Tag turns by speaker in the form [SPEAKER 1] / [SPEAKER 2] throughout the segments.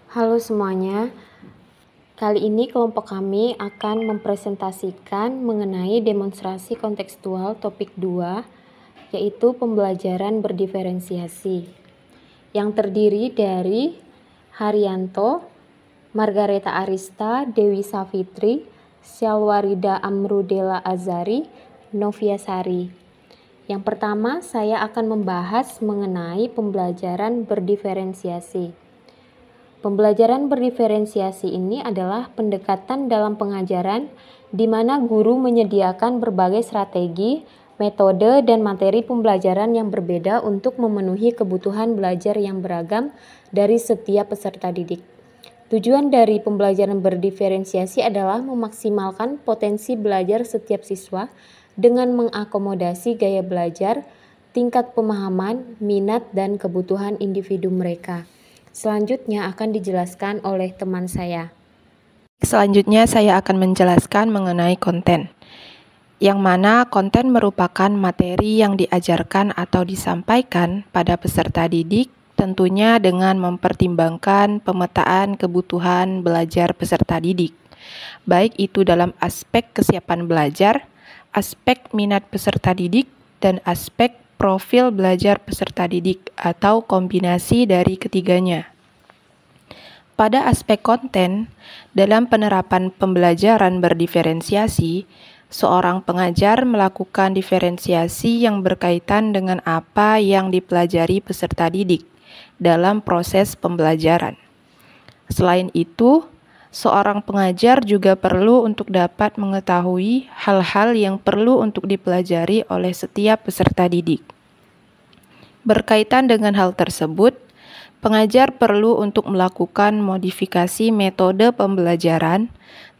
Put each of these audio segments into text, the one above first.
[SPEAKER 1] Halo semuanya, kali ini kelompok kami akan mempresentasikan mengenai demonstrasi kontekstual topik 2, yaitu pembelajaran berdiferensiasi, yang terdiri dari Haryanto, Margareta Arista, Dewi Savitri, Syalwarida Amrudela Azari, Novia Sari. Yang pertama, saya akan membahas mengenai pembelajaran berdiferensiasi. Pembelajaran berdiferensiasi ini adalah pendekatan dalam pengajaran di mana guru menyediakan berbagai strategi, metode, dan materi pembelajaran yang berbeda untuk memenuhi kebutuhan belajar yang beragam dari setiap peserta didik. Tujuan dari pembelajaran berdiferensiasi adalah memaksimalkan potensi belajar setiap siswa dengan mengakomodasi gaya belajar, tingkat pemahaman, minat, dan kebutuhan individu mereka. Selanjutnya akan dijelaskan oleh teman saya.
[SPEAKER 2] Selanjutnya saya akan menjelaskan mengenai konten, yang mana konten merupakan materi yang diajarkan atau disampaikan pada peserta didik, tentunya dengan mempertimbangkan pemetaan kebutuhan belajar peserta didik, baik itu dalam aspek kesiapan belajar, aspek minat peserta didik, dan aspek profil belajar peserta didik atau kombinasi dari ketiganya. Pada aspek konten, dalam penerapan pembelajaran berdiferensiasi, seorang pengajar melakukan diferensiasi yang berkaitan dengan apa yang dipelajari peserta didik dalam proses pembelajaran. Selain itu, seorang pengajar juga perlu untuk dapat mengetahui hal-hal yang perlu untuk dipelajari oleh setiap peserta didik. Berkaitan dengan hal tersebut, pengajar perlu untuk melakukan modifikasi metode pembelajaran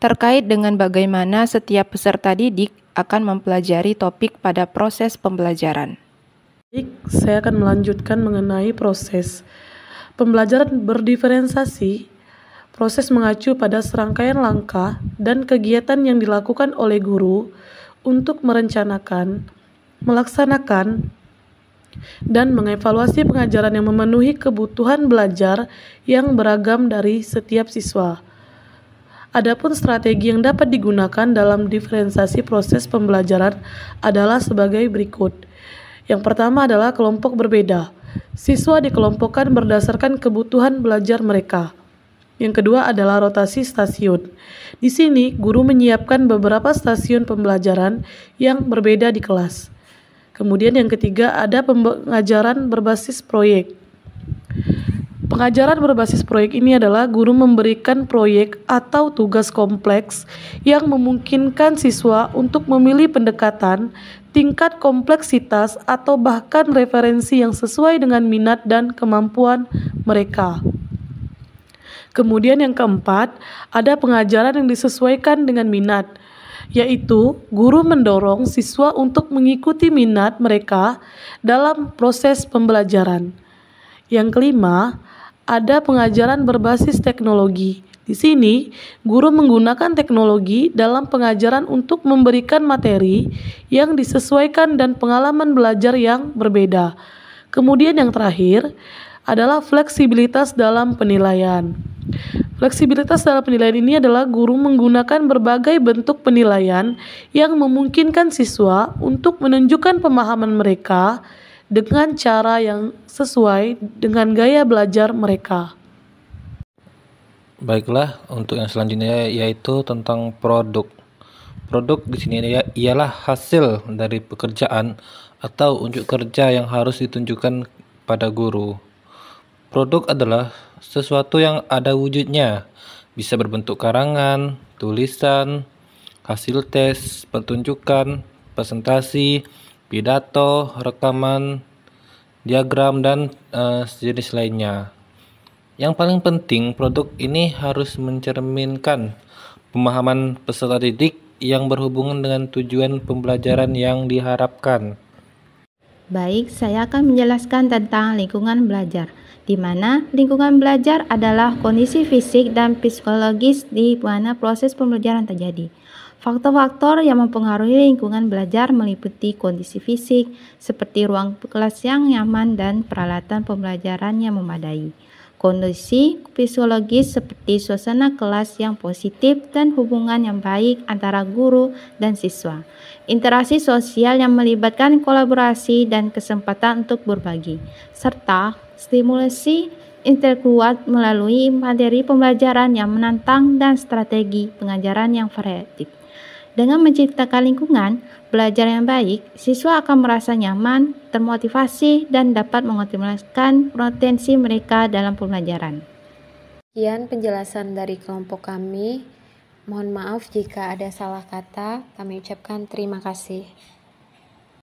[SPEAKER 2] terkait dengan bagaimana setiap peserta didik akan mempelajari topik pada proses pembelajaran.
[SPEAKER 3] Saya akan melanjutkan mengenai proses pembelajaran berdiferensiasi. Proses mengacu pada serangkaian langkah dan kegiatan yang dilakukan oleh guru untuk merencanakan, melaksanakan, dan mengevaluasi pengajaran yang memenuhi kebutuhan belajar yang beragam dari setiap siswa. Adapun strategi yang dapat digunakan dalam diferensiasi proses pembelajaran adalah sebagai berikut. Yang pertama adalah kelompok berbeda. Siswa dikelompokkan berdasarkan kebutuhan belajar mereka. Yang kedua adalah rotasi stasiun. Di sini, guru menyiapkan beberapa stasiun pembelajaran yang berbeda di kelas. Kemudian yang ketiga ada pengajaran berbasis proyek. Pengajaran berbasis proyek ini adalah guru memberikan proyek atau tugas kompleks yang memungkinkan siswa untuk memilih pendekatan, tingkat kompleksitas, atau bahkan referensi yang sesuai dengan minat dan kemampuan mereka. Kemudian yang keempat, ada pengajaran yang disesuaikan dengan minat, yaitu guru mendorong siswa untuk mengikuti minat mereka dalam proses pembelajaran. Yang kelima, ada pengajaran berbasis teknologi. Di sini, guru menggunakan teknologi dalam pengajaran untuk memberikan materi yang disesuaikan dan pengalaman belajar yang berbeda. Kemudian yang terakhir adalah fleksibilitas dalam penilaian. Fleksibilitas dalam penilaian ini adalah guru menggunakan berbagai bentuk penilaian yang memungkinkan siswa untuk menunjukkan pemahaman mereka dengan cara yang sesuai dengan gaya belajar mereka.
[SPEAKER 4] Baiklah, untuk yang selanjutnya yaitu tentang produk. Produk di sini ialah hasil dari pekerjaan atau unjuk kerja yang harus ditunjukkan pada guru. Produk adalah sesuatu yang ada wujudnya, bisa berbentuk karangan, tulisan, hasil tes, pertunjukan, presentasi, pidato, rekaman, diagram, dan sejenis lainnya. Yang paling penting, produk ini harus mencerminkan pemahaman peserta didik yang berhubungan dengan tujuan pembelajaran yang diharapkan.
[SPEAKER 5] Baik, saya akan menjelaskan tentang lingkungan belajar, di mana lingkungan belajar adalah kondisi fisik dan psikologis di mana proses pembelajaran terjadi. Faktor-faktor yang mempengaruhi lingkungan belajar meliputi kondisi fisik, seperti ruang kelas yang nyaman dan peralatan pembelajaran yang memadai. Kondisi psikologis seperti suasana kelas yang positif dan hubungan yang baik antara guru dan siswa. Interaksi sosial yang melibatkan kolaborasi dan kesempatan untuk berbagi, serta stimulasi intelektual melalui materi pembelajaran yang menantang dan strategi pengajaran yang variatif. Dengan menciptakan lingkungan belajar yang baik, siswa akan merasa nyaman, termotivasi, dan dapat mengoptimalkan potensi mereka dalam pembelajaran.
[SPEAKER 1] Sekian penjelasan dari kelompok kami. Mohon maaf jika ada salah kata. Kami ucapkan terima kasih.